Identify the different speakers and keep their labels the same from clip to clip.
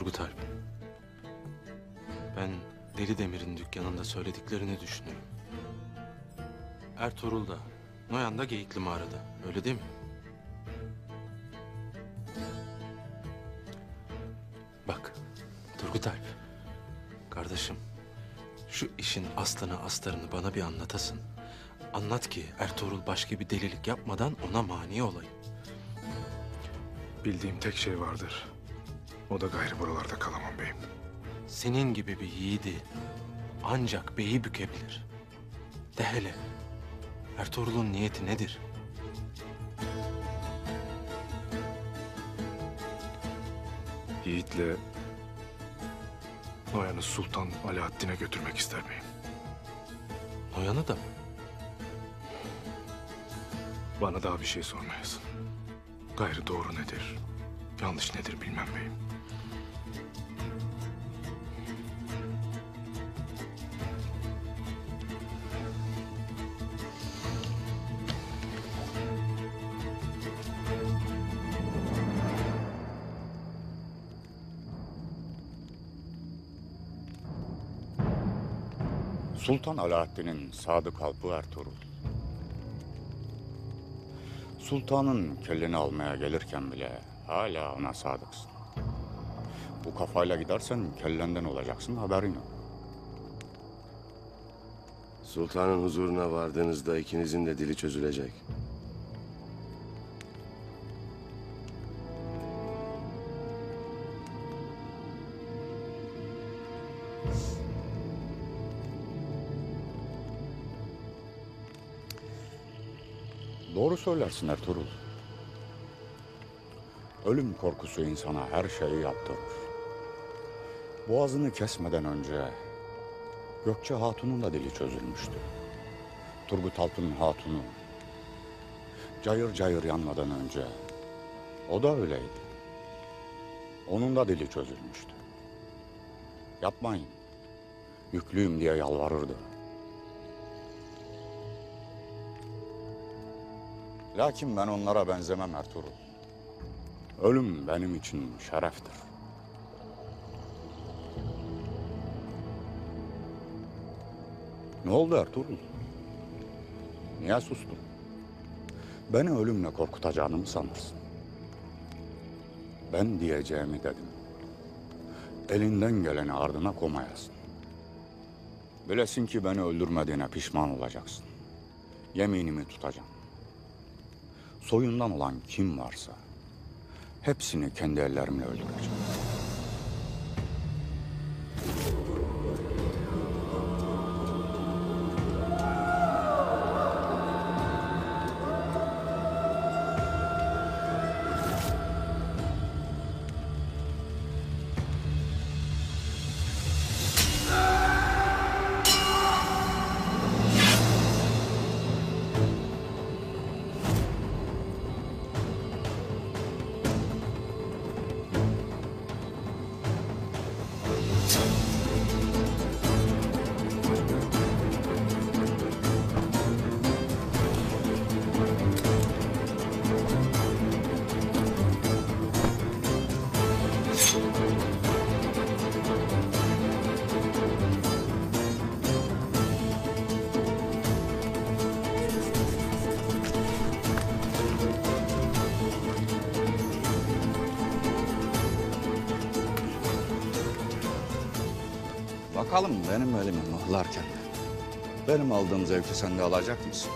Speaker 1: Turgut Alp. Ben Deli Demir'in dükkanında söylediklerini düşünüyorum. Ertuğrul da, Noyan da Geyikli Mağarada. Öyle değil mi? Bak Turgut Alp. Kardeşim. Şu işin aslını astarını bana bir anlatasın. Anlat ki Ertuğrul başka bir delilik yapmadan ona mani olayım.
Speaker 2: Bildiğim tek şey vardır. O da gayrı buralarda kalamam beyim.
Speaker 1: Senin gibi bir yiğidi ancak beyi bükebilir. De hele Ertuğrul'un niyeti nedir?
Speaker 2: Yiğit'le Noyan'ı Sultan Alaaddin'e götürmek ister beyim.
Speaker 1: Noyan'ı da mı?
Speaker 2: Bana daha bir şey sormayasın. Gayrı doğru nedir, yanlış nedir bilmem beyim.
Speaker 3: Sultan Alaaddin'in sadık alpı Ertuğrul. Sultanın kelleni almaya gelirken bile hala ona sadıksın. Bu kafayla gidersen kellenden olacaksın, haberin yok.
Speaker 4: Sultanın huzuruna vardığınızda ikinizin de dili çözülecek.
Speaker 3: Doğru söylersin Ertuğrul. Ölüm korkusu insana her şeyi yaptırır. Boğazını kesmeden önce Gökçe Hatun'un da dili çözülmüştü. Turgut Alp'ın hatunu cayır cayır yanmadan önce o da öyleydi. Onun da dili çözülmüştü. Yapmayın, yüklüyüm diye yalvarırdı. Lakin ben onlara benzemem Ertuğrul. Ölüm benim için şereftir. Ne oldu Ertuğrul? Niye sustun? Beni ölümle korkutacağını mı sanırsın? Ben diyeceğimi dedim. Elinden geleni ardına koymayasın. Bilesin ki beni öldürmediğine pişman olacaksın. Yeminimi tutacağım. Soyundan olan kim varsa hepsini kendi ellerimle öldüreceğim. Bakalım benim elimi mıhlarken benim aldığım zevki sen de alacak mısın?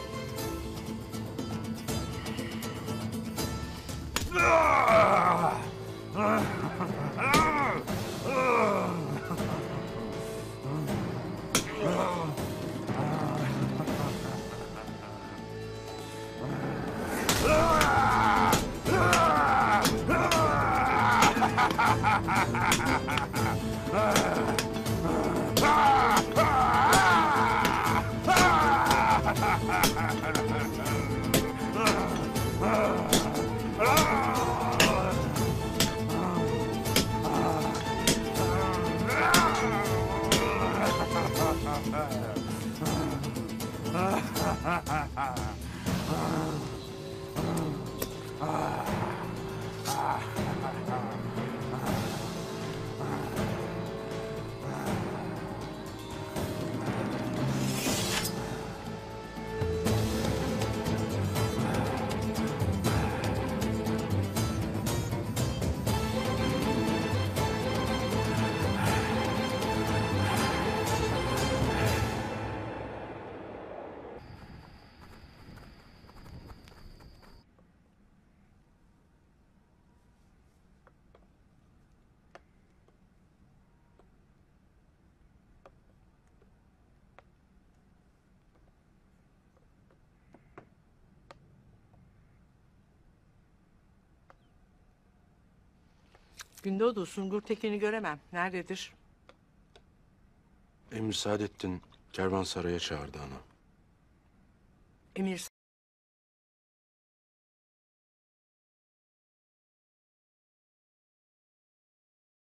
Speaker 5: Gündoğdu Sungur Tekin'i göremem. Nerededir?
Speaker 1: Emir Saadettin Kervansaray'a çağırdı ana.
Speaker 5: Emir